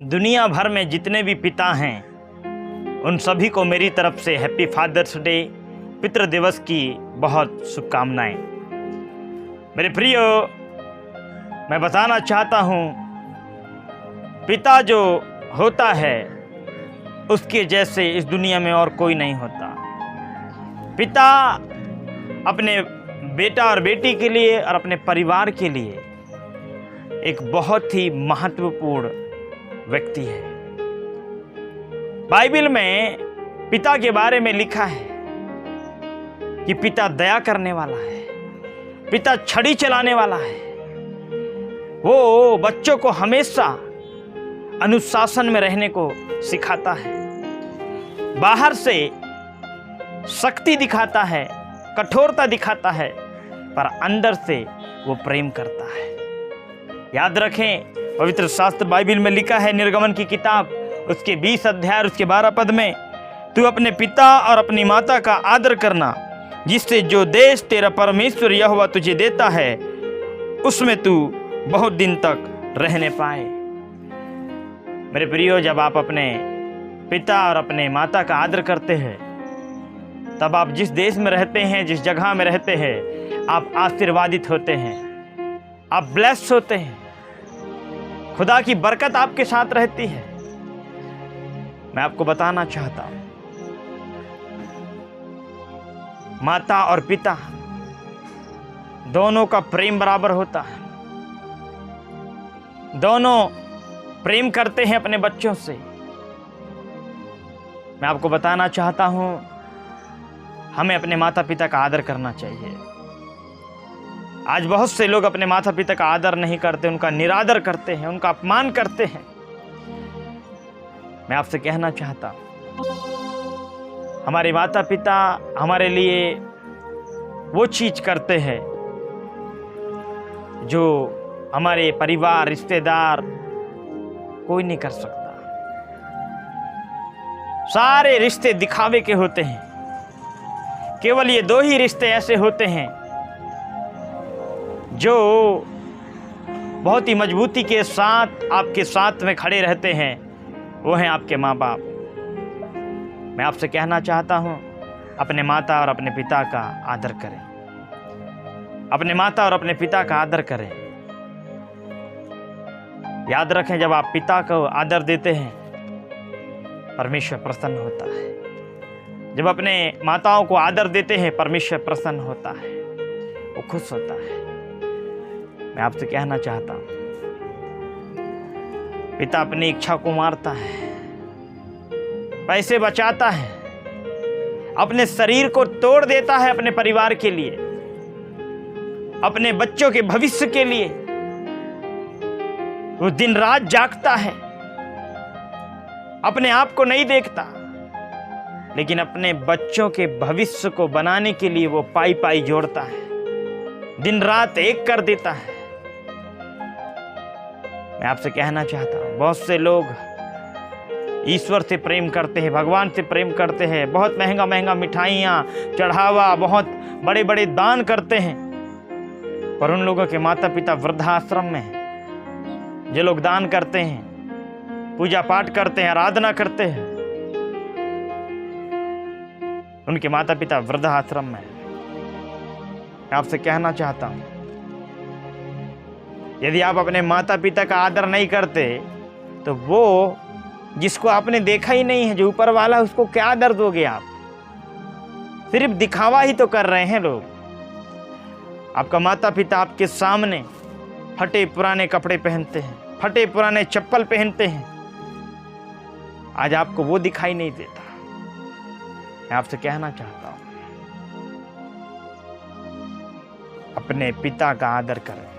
दुनिया भर में जितने भी पिता हैं उन सभी को मेरी तरफ से हैप्पी फादर्स डे पितृ दिवस की बहुत शुभकामनाएं। मेरे प्रियो, मैं बताना चाहता हूँ, पिता जो होता है उसके जैसे इस दुनिया में और कोई नहीं होता। पिता अपने बेटा और बेटी के लिए और अपने परिवार के लिए एक बहुत ही महत्वपूर्ण व्यक्ति है। बाइबल में पिता के बारे में लिखा है कि पिता दया करने वाला है, पिता छड़ी चलाने वाला है। वो बच्चों को हमेशा अनुशासन में रहने को सिखाता है, बाहर से शक्ति दिखाता है, कठोरता दिखाता है, पर अंदर से वो प्रेम करता है। याद रखें, पवित्र शास्त्र बाइबल में लिखा है, निर्गमन की किताब उसके 20 अध्याय उसके 12 पद में, तू अपने पिता और अपनी माता का आदर करना, जिससे जो देश तेरा परमेश्वर यहोवा तुझे देता है उसमें तू बहुत दिन तक रहने पाए। मेरे प्रियो, जब आप अपने पिता और अपने माता का आदर करते हैं तब आप जिस देश में रहते हैं, जिस जगह में रहते हैं, आप आशीर्वादित होते हैं, आप ब्लेस होते हैं, खुदा की बरकत आपके साथ रहती है। मैं आपको बताना चाहता हूं, माता और पिता दोनों का प्रेम बराबर होता है। दोनों प्रेम करते हैं अपने बच्चों से। मैं आपको बताना चाहता हूं, हमें अपने माता पिता का आदर करना चाहिए। आज बहुत से लोग अपने माता पिता का आदर नहीं करते, उनका निरादर करते हैं, उनका अपमान करते हैं। मैं आपसे कहना चाहता हूं, हमारे माता पिता हमारे लिए वो चीज करते हैं जो हमारे परिवार, रिश्तेदार कोई नहीं कर सकता। सारे रिश्ते दिखावे के होते हैं। केवल ये 2 ही रिश्ते ऐसे होते हैं जो बहुत ही मजबूती के साथ आपके साथ में खड़े रहते हैं, वो हैं आपके माँ बाप। मैं आपसे कहना चाहता हूँ, अपने माता और अपने पिता का आदर करें। अपने माता और अपने पिता का आदर करें। याद रखें, जब आप पिता को आदर देते हैं परमेश्वर प्रसन्न होता है। जब अपने माताओं को आदर देते हैं परमेश्वर प्रसन्न होता है, वो खुश होता है। मैं आपसे कहना चाहता हूं, पिता अपनी इच्छा को मारता है, पैसे बचाता है, अपने शरीर को तोड़ देता है अपने परिवार के लिए, अपने बच्चों के भविष्य के लिए। वो दिन रात जागता है, अपने आप को नहीं देखता, लेकिन अपने बच्चों के भविष्य को बनाने के लिए वो पाई पाई जोड़ता है, दिन रात एक कर देता है। मैं आपसे कहना चाहता हूं, बहुत से लोग ईश्वर से प्रेम करते हैं, भगवान से प्रेम करते हैं, बहुत महंगा महंगा मिठाइयाँ, चढ़ावा, बहुत बड़े बड़े दान करते हैं, पर उन लोगों के माता पिता वृद्धाश्रम में हैं। जो लोग दान करते हैं, पूजा पाठ करते हैं, आराधना करते हैं, उनके माता पिता वृद्धाश्रम में हैं। मैं आपसे कहना चाहता हूं, यदि आप अपने माता पिता का आदर नहीं करते तो वो जिसको आपने देखा ही नहीं है, जो ऊपर वाला है, उसको क्या आदर दोगे आप? सिर्फ दिखावा ही तो कर रहे हैं लोग। आपका माता पिता आपके सामने फटे पुराने कपड़े पहनते हैं, फटे पुराने चप्पल पहनते हैं, आज आपको वो दिखाई नहीं देता। मैं आपसे कहना चाहता हूं, अपने पिता का आदर करें,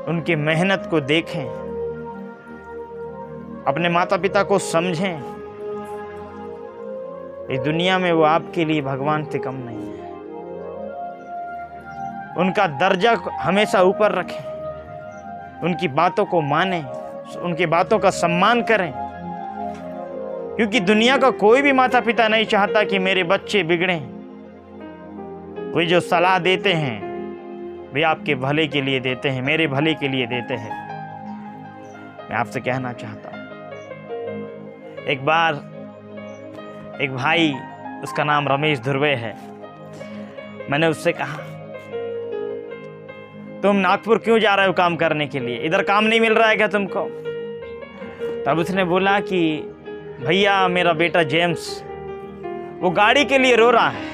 उनकी मेहनत को देखें, अपने माता पिता को समझें। इस दुनिया में वो आपके लिए भगवान से कम नहीं है। उनका दर्जा हमेशा ऊपर रखें, उनकी बातों को मानें, उनकी बातों का सम्मान करें, क्योंकि दुनिया का कोई भी माता पिता नहीं चाहता कि मेरे बच्चे बिगड़ें। वे जो सलाह देते हैं वे आपके भले के लिए देते हैं, मेरे भले के लिए देते हैं। मैं आपसे कहना चाहता हूँ, एक बार एक भाई, उसका नाम रमेश धुर्वे है, मैंने उससे कहा तुम नागपुर क्यों जा रहे हो काम करने के लिए, इधर काम नहीं मिल रहा है क्या तुमको? तब उसने बोला कि भैया मेरा बेटा जेम्स वो गाड़ी के लिए रो रहा है।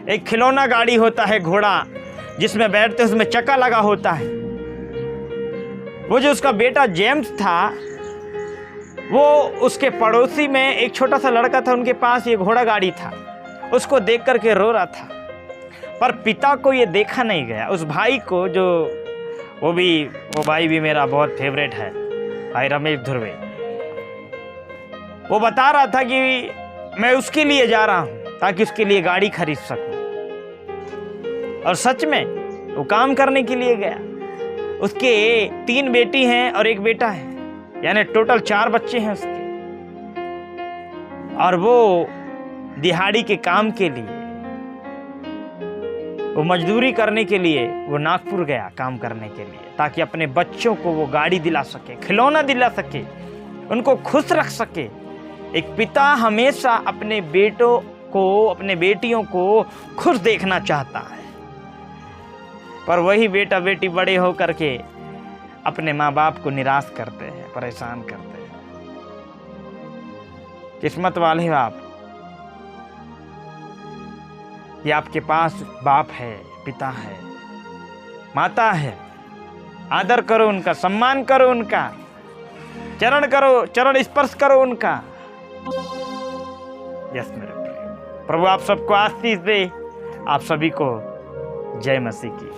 एक खिलौना गाड़ी होता है घोड़ा, जिसमें बैठते उसमें चक्का लगा होता है। वो जो उसका बेटा जेम्स था, वो उसके पड़ोसी में एक छोटा सा लड़का था, उनके पास ये घोड़ा गाड़ी था, उसको देख करके रो रहा था। पर पिता को ये देखा नहीं गया। उस भाई को, जो वो भाई भी मेरा बहुत फेवरेट है, भाई रमेश धुर्वे, वो बता रहा था कि मैं उसके लिए जा रहा हूं ताकि उसके लिए गाड़ी खरीद सकूं। और सच में वो काम करने के लिए गया। उसके 3 बेटी हैं और 1 बेटा है, यानी टोटल 4 बच्चे हैं उसके। और वो दिहाड़ी के काम के लिए, वो मजदूरी करने के लिए वो नागपुर गया काम करने के लिए, ताकि अपने बच्चों को वो गाड़ी दिला सके, खिलौना दिला सके, उनको खुश रख सके। एक पिता हमेशा अपने बेटों को, अपने बेटियों को खुश देखना चाहता है, पर वही बेटा बेटी बड़े होकर के अपने माँ बाप को निराश करते हैं, परेशान करते हैं। किस्मत वाले हो आप कि आपके पास बाप है, पिता है, माता है। आदर करो उनका, सम्मान करो उनका, चरण स्पर्श करो उनका। यस मेरे प्रभु आप सबको आशीष दे। आप सभी को जय मसीह की।